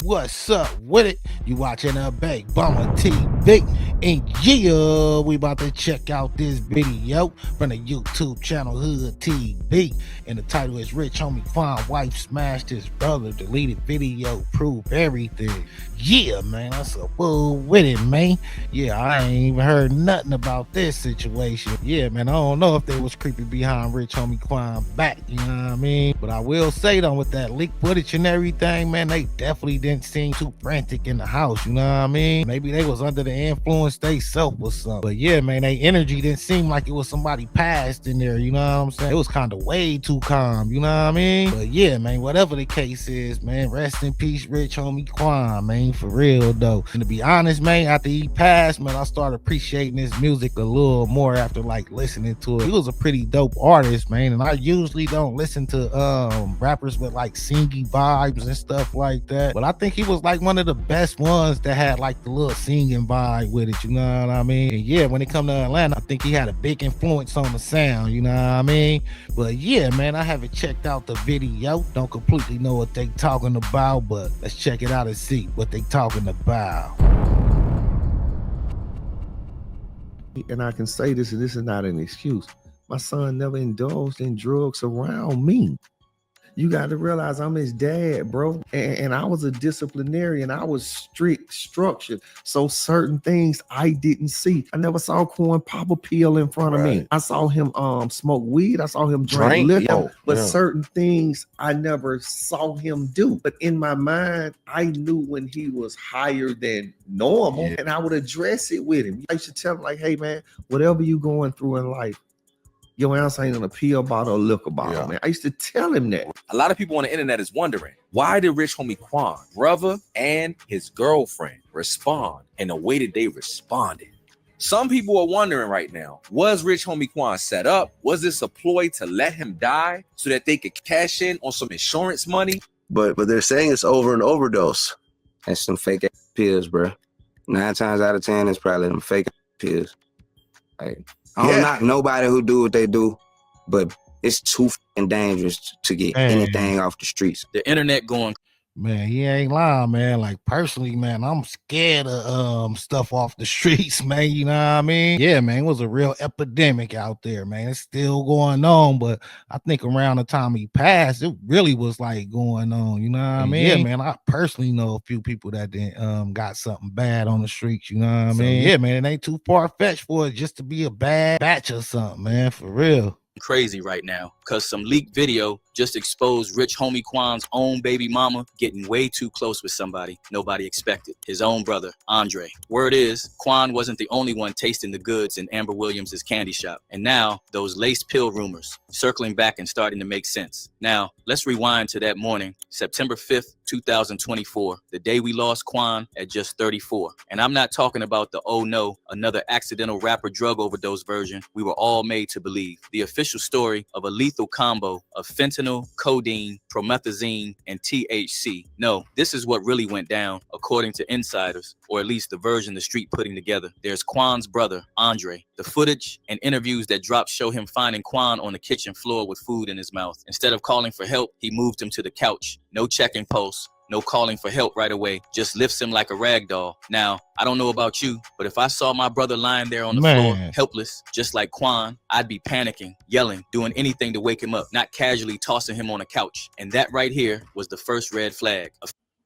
what's up with it? You watching a Big Bummer TV, and yeah, we about to check out this video from the YouTube channel Hood TV, and the title is Rich Homie Quan Wife Smashed His Brother, Deleted Video, Prove Everything. Yeah, man, that's a fool with it, man. Yeah, I ain't even heard nothing about this situation. Yeah, man, I don't know if they was creeping behind Rich Homie Quan back, you know what I mean? But I will say though, with that leak footage and everything, man, they definitely didn't seem too frantic in the house, you know what I mean? Maybe they was under the influence they self or something. But yeah, man, they energy didn't seem like it was somebody passed in there, you know what I'm saying? It was kind of way too calm, you know what I mean? But yeah, man, whatever the case is, man, rest in peace, Rich Homie Quan, man, for real though. And to be honest, man, after he passed, man, I started appreciating his music a little more after like listening to it. He was a pretty dope artist, man, and I usually don't listen to rappers with like singy vibes and stuff like that, but I think he was like one of the best ones that had like the little singing vibe with it, you know what I mean? And yeah, when it come to Atlanta, I think he had a big influence on the sound, you know what I mean? But yeah, man, I haven't checked out the video, don't completely know what they talking about, but let's check it out and see what they talking about. And I can say this, and this is not an excuse. My son never indulged in drugs around me. You got to realize I'm his dad, bro. And I was a disciplinarian. I was strict, structured. So certain things I didn't see. I never saw Quan pop a pill in front of me. I saw him smoke weed. I saw him drink liquor. But certain things I never saw him do. But in my mind, I knew when he was higher than normal, and I would address it with him. I used to tell him, like, hey, man, whatever you going through in life, your ass ain't in a pill bottle or liquor bottle, man. I used to tell him that. A lot of people on the internet is wondering, why did Rich Homie Quan, brother, and his girlfriend respond in the way that they responded? Some people are wondering right now, was Rich Homie Quan set up? Was this a ploy to let him die so that they could cash in on some insurance money? But they're saying it's over an overdose. That's some fake pills, bro. 9 times out of 10, it's probably them fake pills. Like, I don't knock nobody who do what they do, but it's too dangerous to get anything off the streets. The internet going. Man, he ain't lying, man. Like, personally, man, I'm scared of stuff off the streets, man. You know what I mean? Yeah, man, it was a real epidemic out there, man. It's still going on, but I think around the time he passed, it really was like going on. You know what I mean? Yeah, man, I personally know a few people that didn't got something bad on the streets. You know what I mean? Yeah, man, it ain't too far-fetched for it just to be a bad batch or something, man. For real. Crazy right now because some leaked video just exposed Rich Homie Quan's own baby mama getting way too close with somebody nobody expected, his own brother, Andre. Word is, Quan wasn't the only one tasting the goods in Amber Williams' candy shop. And now, those laced pill rumors circling back and starting to make sense. Now, let's rewind to that morning, September 5th, 2024, the day we lost Quan at just 34. And I'm not talking about the oh no, another accidental rapper drug overdose version we were all made to believe. The official story of a lethal combo of fentanyl, codeine, promethazine, and THC. No, this is what really went down, according to insiders, or at least the version the street putting together. There's Quan's brother, Andre. The footage and interviews that dropped show him finding Quan on the kitchen floor with food in his mouth. Instead of calling for help, he moved him to the couch. No checking pulse. No calling for help right away, just lifts him like a rag doll. Now, I don't know about you, but if I saw my brother lying there on the floor, helpless, just like Quan, I'd be panicking, yelling, doing anything to wake him up, not casually tossing him on a couch. And that right here was the first red flag.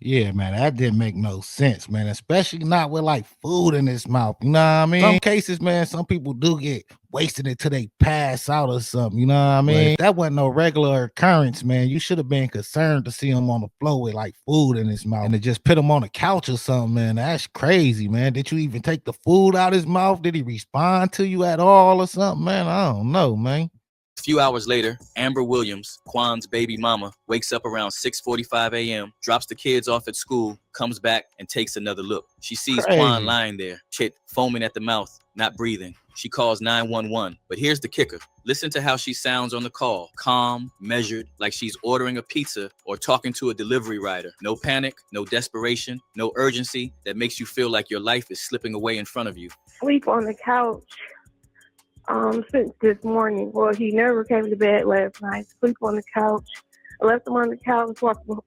Yeah, man, that didn't make no sense, man, especially not with like food in his mouth, you know what I mean? Some cases, man, some people do get wasted until they pass out or something, you know what I mean? If that wasn't no regular occurrence, man, you should have been concerned to see him on the floor with like food in his mouth and to just put him on a couch or something, man. That's crazy, man. Did you even take the food out of his mouth? Did he respond to you at all or something, man? I don't know, man. A few hours later, Amber Williams, Quan's baby mama, wakes up around 6:45 a.m., drops the kids off at school, comes back, and takes another look. She sees Quan lying there, chit, foaming at the mouth, not breathing. She calls 911. But here's the kicker. Listen to how she sounds on the call. Calm, measured, like she's ordering a pizza or talking to a delivery rider. No panic, no desperation, no urgency that makes you feel like your life is slipping away in front of you. Sleep on the couch. Since this morning. Well, he never came to bed last night. Sleep on the couch left him on the couch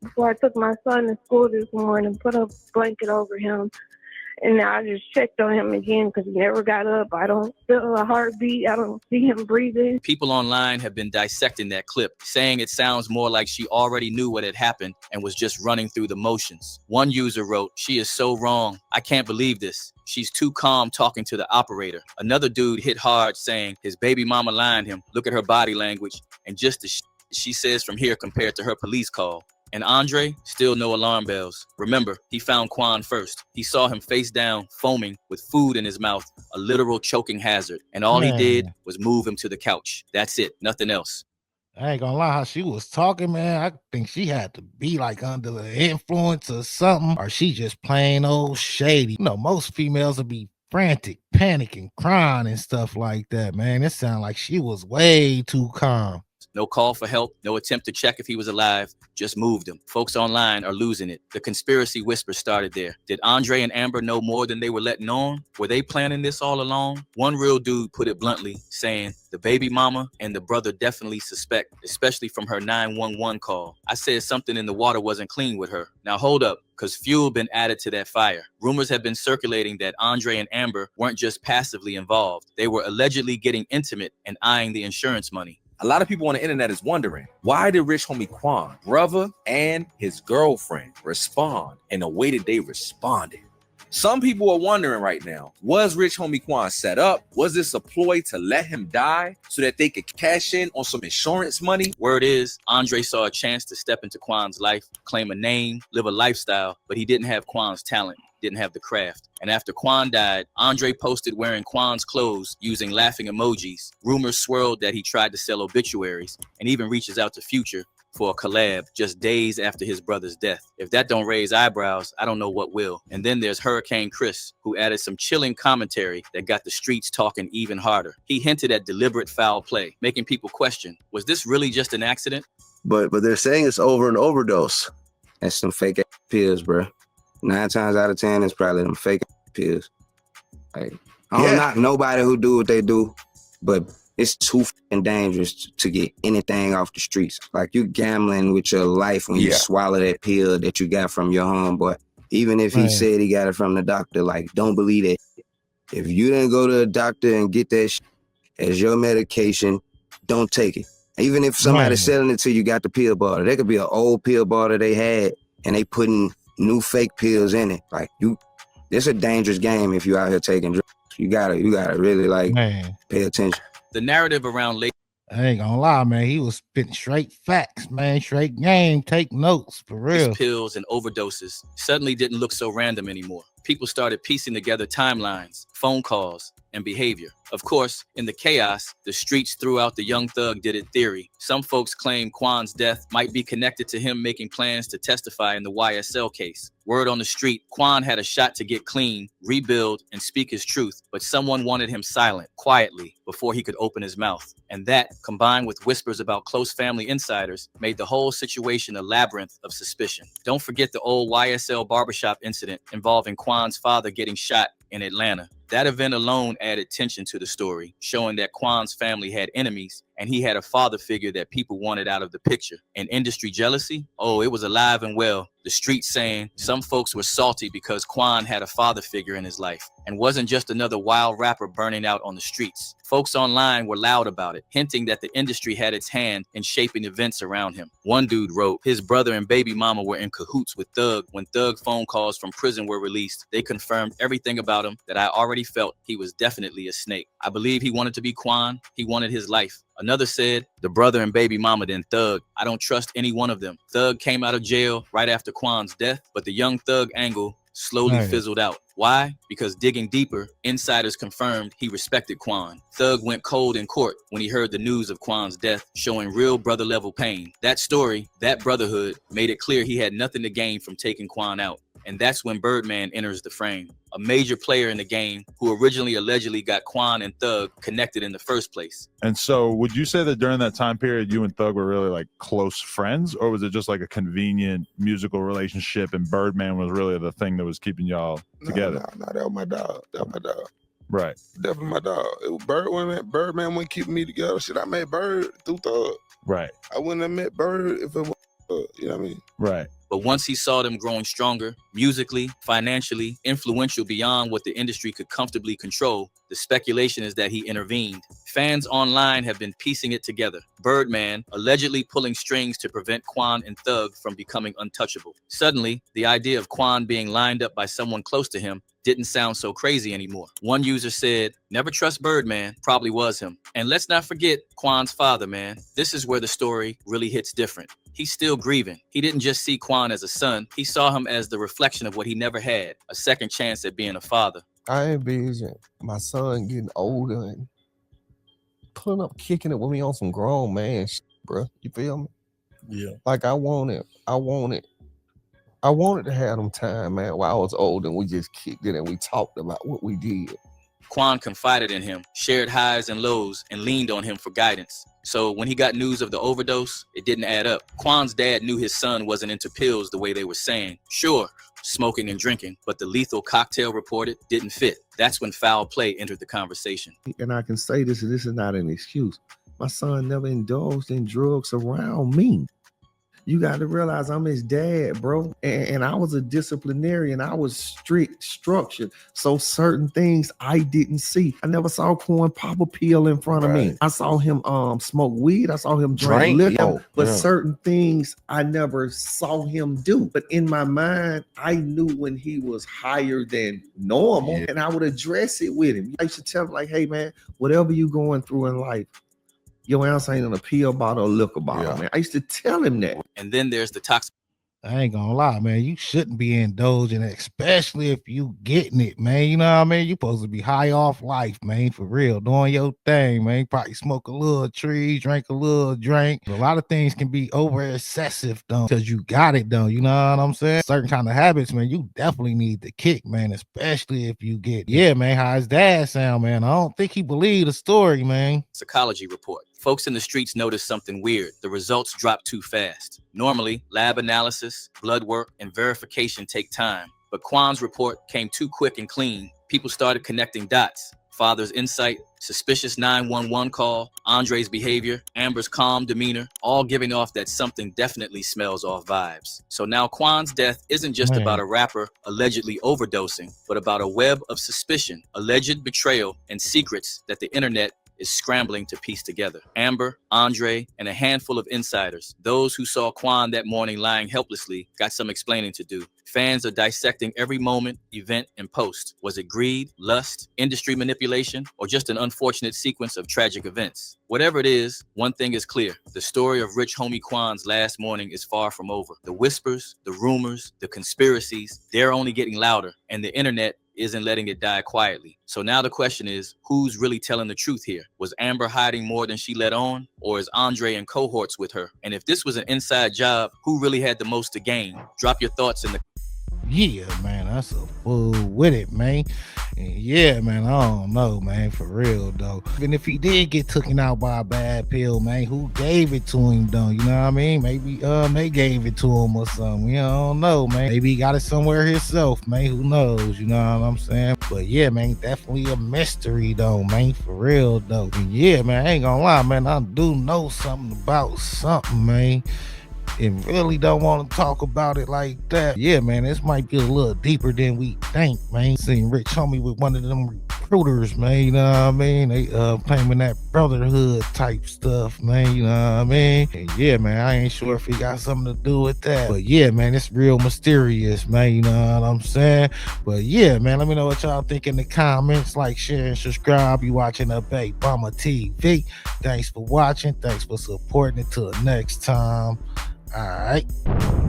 before I took my son to school this morning, put a blanket over him. And now I just checked on him again because he never got up. I don't feel a heartbeat. I don't see him breathing. People online have been dissecting that clip, saying it sounds more like she already knew what had happened and was just running through the motions. One user wrote, "She is so wrong. I can't believe this. She's too calm talking to the operator." Another dude hit hard saying his baby mama lying him. Look at her body language and just the she says from here compared to her police call. And Andre, still no alarm bells. Remember, he found Quan first. He saw him face down, foaming, with food in his mouth, a literal choking hazard. And all he did was move him to the couch. That's it, nothing else. I ain't gonna lie, how she was talking, man. I think she had to be like under the influence or something, or she just plain old shady. You know, most females would be frantic, panicking, crying and stuff like that, man. It sounded like she was way too calm. No call for help, no attempt to check if he was alive, just moved him. Folks online are losing it. The conspiracy whisper started there. Did Andre and Amber know more than they were letting on? Were they planning this all along? One real dude put it bluntly, saying, the baby mama and the brother definitely suspect, especially from her 911 call. I said something in the water wasn't clean with her. Now hold up, because fuel been added to that fire. Rumors have been circulating that Andre and Amber weren't just passively involved. They were allegedly getting intimate and eyeing the insurance money. A lot of people on the internet is wondering, why did Rich Homie Quan, brother and his girlfriend, respond in the way that they responded? Some people are wondering right now, was Rich Homie Quan set up? Was this a ploy to let him die so that they could cash in on some insurance money? Word is, Andre saw a chance to step into Quan's life, claim a name, live a lifestyle, but he didn't have Quan's talent, didn't have the craft. And after Quan died, Andre posted wearing Quan's clothes using laughing emojis. Rumors swirled that he tried to sell obituaries and even reaches out to Future for a collab just days after his brother's death. If that don't raise eyebrows, I don't know what will. And then there's Hurricane Chris, who added some chilling commentary that got the streets talking even harder. He hinted at deliberate foul play, making people question, was this really just an accident? But they're saying it's over an overdose. That's some fake pills, bro. 9 times out of 10, it's probably them fake pills. Like, I don't knock nobody who do what they do, but it's too fucking dangerous to get anything off the streets. Like, you gambling with your life when you swallow that pill that you got from your homeboy. Even if he said he got it from the doctor, like, don't believe it. If you didn't go to a doctor and get that shit as your medication, don't take it. Even if somebody's selling it to you, got the pill bottle. There could be an old pill bottle they had, and they putting new fake pills in it. Like, it's a dangerous game if you out here taking drugs. You gotta really like pay attention. The narrative around late. I ain't gonna lie, man. He was spitting straight facts, man. Straight game. Take notes, for real. Pills and overdoses suddenly didn't look so random anymore. People started piecing together timelines, phone calls, and behavior. Of course, in the chaos, the streets threw out the Young Thug did it theory. Some folks claim Quan's death might be connected to him making plans to testify in the YSL case. Word on the street, Quan had a shot to get clean, rebuild, and speak his truth, but someone wanted him silent, quietly, before he could open his mouth. And that, combined with whispers about close family insiders, made the whole situation a labyrinth of suspicion. Don't forget the old YSL barbershop incident involving Quan's father getting shot in Atlanta. That event alone added tension to the story, showing that Quan's family had enemies and he had a father figure that people wanted out of the picture. And industry jealousy? Oh, it was alive and well. The streets saying some folks were salty because Quan had a father figure in his life and wasn't just another wild rapper burning out on the streets. Folks online were loud about it, hinting that the industry had its hand in shaping events around him. One dude wrote, his brother and baby mama were in cahoots with Thug. When Thug phone calls from prison were released, they confirmed everything about him that I already felt. He was definitely a snake. I believe he wanted to be Quan. He wanted his life. Another said, the brother and baby mama then Thug. I don't trust any one of them. Thug came out of jail right after Quan's death, but the Young Thug angle slowly fizzled out. Why? Because digging deeper, insiders confirmed he respected Quan. Thug went cold in court when he heard the news of Quan's death, showing real brother-level pain. That story, that brotherhood, made it clear he had nothing to gain from taking Quan out. And that's when Birdman enters the frame, a major player in the game who originally allegedly got Quan and Thug connected in the first place. And so would you say that during that time period, you and Thug were really like close friends, or was it just like a convenient musical relationship and Birdman was really the thing that was keeping y'all together? No, that was my dog. That was my dog. Right. Definitely my dog. It was Birdman wouldn't keep me together. Shit, I met Bird through Thug. Right. I wouldn't have met Bird if it was You know what I mean? Right. But once he saw them growing stronger, musically, financially, influential beyond what the industry could comfortably control, the speculation is that he intervened. Fans online have been piecing it together. Birdman allegedly pulling strings to prevent Quan and Thug from becoming untouchable. Suddenly, the idea of Quan being lined up by someone close to him didn't sound so crazy anymore. One user said, "Never trust Birdman," probably was him. And let's not forget Quan's father, man. This is where the story really hits different. He's still grieving. He didn't just see Quan as a son, he saw him as the reflection of what he never had, a second chance at being a father. I envision my son getting older and pulling up, kicking it with me on some grown man shit, bro. You feel me? Yeah. Like I wanted to have them time, man, while I was old and we just kicked it and we talked about what we did. Quan confided in him, shared highs and lows, and leaned on him for guidance. So when he got news of the overdose, it didn't add up. Quan's dad knew his son wasn't into pills the way they were saying. Sure, smoking and drinking, but the lethal cocktail reported didn't fit. That's when foul play entered the conversation. And I can say this, and this is not an excuse. My son never indulged in drugs around me. You got to realize I'm his dad, bro. And I was a disciplinarian. I was strict, structured. So certain things I didn't see. I never saw Quan pop a pill in front of me. I saw him smoke weed. I saw him drink liquor. But certain things I never saw him do. But in my mind, I knew when he was higher than normal. And I would address it with him. I used to tell him, like, hey, man, whatever you going through in life, your ass ain't in a pill bottle or liquor bottle, man. I used to tell him that. And then there's the toxic. I ain't gonna lie, man. You shouldn't be indulging, especially if you getting it, man. You know what I mean? You supposed to be high off life, man, for real. Doing your thing, man. You probably smoke a little tree, drink a little drink. A lot of things can be over excessive, though, because you got it, though. You know what I'm saying? Certain kind of habits, man, you definitely need the kick, man, especially if you get, yeah, man, how his dad sound, man. I don't think he believed the story, man. Psychology report. Folks in the streets noticed something weird. The results dropped too fast. Normally, lab analysis, blood work, and verification take time. But Quan's report came too quick and clean. People started connecting dots. Father's insight, suspicious 911 call, Andre's behavior, Amber's calm demeanor, all giving off that something definitely smells off vibes. So now Quan's death isn't just about a rapper allegedly overdosing, but about a web of suspicion, alleged betrayal, and secrets that the internet is scrambling to piece together. Amber, Andre, and a handful of insiders, those who saw Quan that morning lying helplessly, got some explaining to do. Fans are dissecting every moment, event, and post. Was it greed, lust, industry manipulation, or just an unfortunate sequence of tragic events? Whatever it is, one thing is clear. The story of Rich Homie Quan's last morning is far from over. The whispers, the rumors, the conspiracies, they're only getting louder, and the internet isn't letting it die quietly. So now the question is, who's really telling the truth here? Was Amber hiding more than she let on? Or is Andre and cohorts with her? And if this was an inside job, who really had the most to gain? Drop your thoughts in the... Yeah, man, that's a fool with it, man. And yeah, man, I don't know, man, for real, though. Even if he did get taken out by a bad pill, man, who gave it to him, though? You know what I mean? Maybe they gave it to him or something. You don't know, man. Maybe he got it somewhere himself, man. Who knows? You know what I'm saying? But yeah, man, definitely a mystery, though, man, for real, though. And yeah, man, I ain't gonna lie, man, I do know something about something, man. And really don't want to talk about it like that. Yeah, man, this might be a little deeper than we think, man. Seeing Rich Homie with one of them recruiters, man, you know what I mean? They claiming that brotherhood type stuff, man, you know what I mean? And yeah, man, I ain't sure if he got something to do with that. But yeah, man, it's real mysterious, man, you know what I'm saying? But yeah, man, let me know what y'all think in the comments. Like, share, and subscribe. You watching the Big Bummer TV. Thanks for watching. Thanks for supporting. Until next time. All right.